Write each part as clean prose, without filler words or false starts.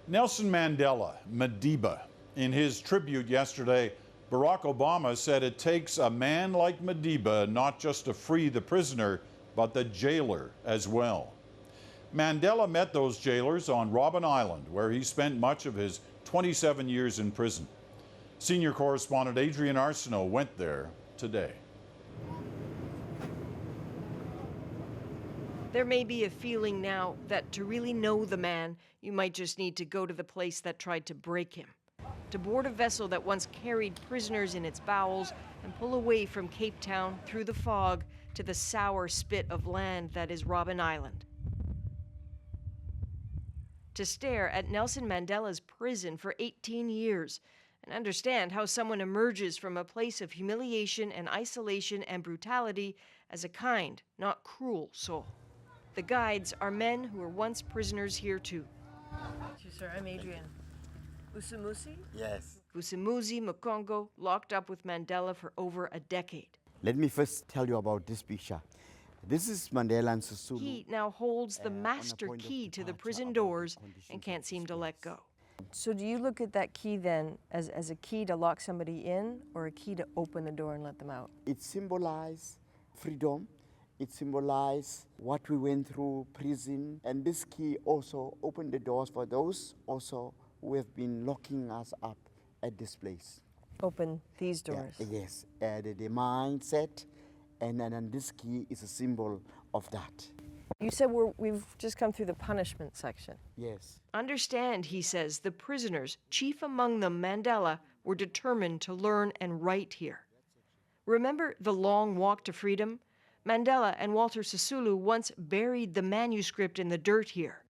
Nelson Mandela, Madiba. In his tribute yesterday, Barack Obama said it takes a man like Madiba not just to free the prisoner, but the jailer as well. Mandela met those jailers on Robben Island, where he spent much of his 27 years in prison. Senior correspondent Adrienne Arsenault went there today. There may be a feeling now that to really know the man, you might just need to go to the place that tried to break him, to board a vessel that once carried prisoners in its bowels and pull away from Cape Town through the fog to the sour spit of land that is Robben Island. To stare at Nelson Mandela's prison for 18 years and understand how someone emerges from a place of humiliation and isolation and brutality as a kind, not cruel soul. The guides are men who were once prisoners here too. Thank you, sir. I'm Adrienne. VUSUMZI? Yes. VUSUMZI, MCONGO, locked up with Mandela for over a decade. Let me first tell you about this picture. This is Mandela and Sisulu. He now holds the master key to the prison doors and can't seem to let go. So do you look at that key then as a key to lock somebody in or a key to open the door and let them out? It symbolizes freedom. It symbolizes what we went through prison. And this key also opened the doors for those also who have been locking us up at this place. Open these doors? Yeah, yes, the mindset. And then this key is a symbol of that. You said we've just come through the punishment section. Yes. Understand, he says, the prisoners, chief among them Mandela, were determined to learn and write here. Remember the long walk to freedom? Mandela and Walter Sisulu once buried the manuscript in the dirt here.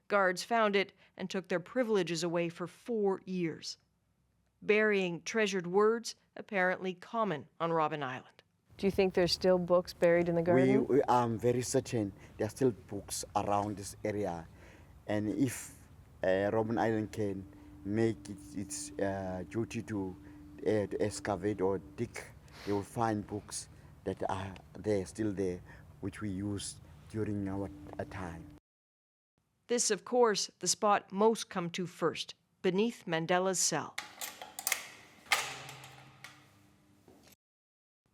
Guards found it and took their privileges away for 4 years. Burying treasured words, apparently common on Robben Island. Do you think there's still books buried in the garden? We are very certain there are still books around this area. And if Robben Island can make its duty to excavate or dig, they will find books that are still there, which we used during our time. This, of course, the spot most come to first, beneath Mandela's cell.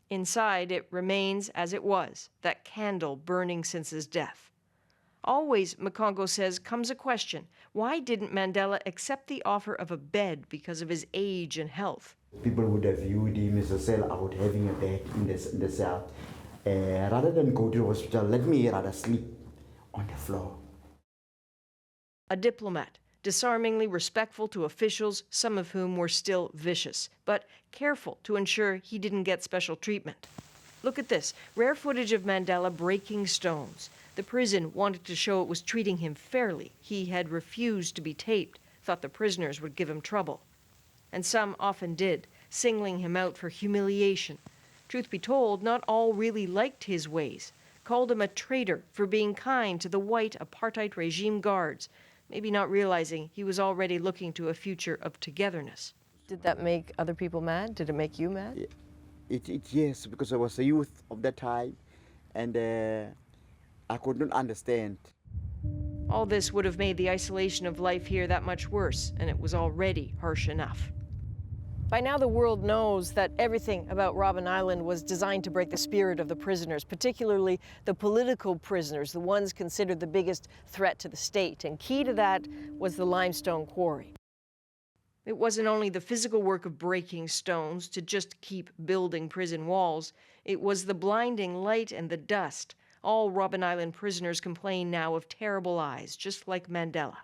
Inside, it remains as it was, that candle burning since his death. Always, MCONGO says, comes a question. Why didn't Mandela accept the offer of a bed because of his age and health? People would have viewed him as a sellout, having a bed in the cell. Rather than go to the hospital, let me rather sleep on the floor. A diplomat, disarmingly respectful to officials, some of whom were still vicious, but careful to ensure he didn't get special treatment. Look at this, rare footage of Mandela breaking stones. The prison wanted to show it was treating him fairly. He had refused to be taped, thought the prisoners would give him trouble. And some often did, singling him out for humiliation. Truth be told, not all really liked his ways, called him a traitor for being kind to the white apartheid regime guards, maybe not realizing he was already looking to a future of togetherness. Did that make other people mad? Did it make you mad? Yes, because I was a youth of that time, and I could not understand. All this would have made the isolation of life here that much worse, and it was already harsh enough. By now the world knows that everything about Robben Island was designed to break the spirit of the prisoners, particularly the political prisoners, the ones considered the biggest threat to the state. And key to that was the limestone quarry. It wasn't only the physical work of breaking stones to just keep building prison walls. It was the blinding light and the dust. All Robben Island prisoners complain now of terrible eyes, just like Mandela.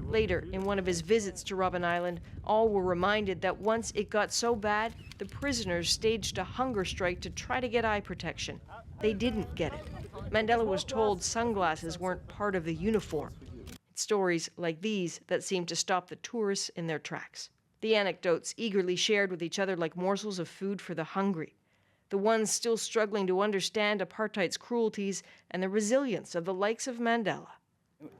Later, in one of his visits to Robben Island, all were reminded that once it got so bad, the prisoners staged a hunger strike to try to get eye protection. They didn't get it. Mandela was told sunglasses weren't part of the uniform. It's stories like these that seem to stop the tourists in their tracks. The anecdotes eagerly shared with each other like morsels of food for the hungry. The ones still struggling to understand apartheid's cruelties and the resilience of the likes of Mandela.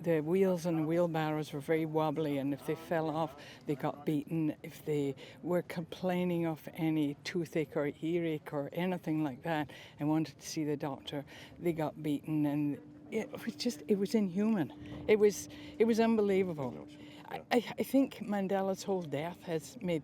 The wheels on the wheelbarrows were very wobbly, and if they fell off, they got beaten. If they were complaining of any toothache or earache or anything like that and wanted to see the doctor, they got beaten. And it was inhuman. It was unbelievable. I think Mandela's whole death has made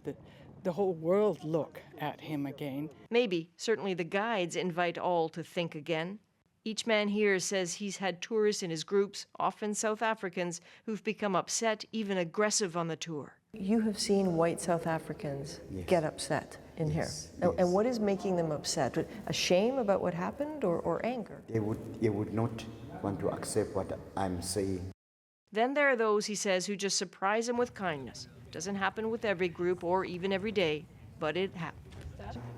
the whole world look at him again. Maybe, certainly the guides invite all to think again. Each man here says he's had tourists in his groups, often South Africans, who've become upset, even aggressive on the tour. You have seen white South Africans get upset in here. And what is making them upset? A shame about what happened or anger? They would not want to accept what I'm saying. Then there are those, he says, who just surprise him with kindness. Doesn't happen with every group or even every day, but it happens.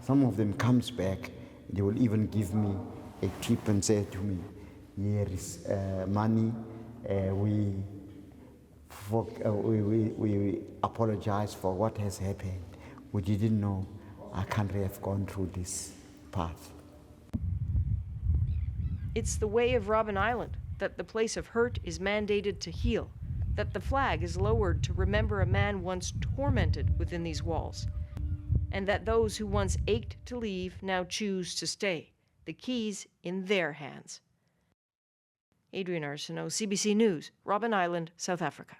Some of them comes back, they will even give me a tip and say to me, here is money, we apologize for what has happened. We didn't know our country have gone through this path. It's the way of Robben Island, that the place of hurt is mandated to heal, that the flag is lowered to remember a man once tormented within these walls, and that those who once ached to leave now choose to stay, the keys in their hands. Adrienne Arsenault, CBC News, Robben Island, South Africa.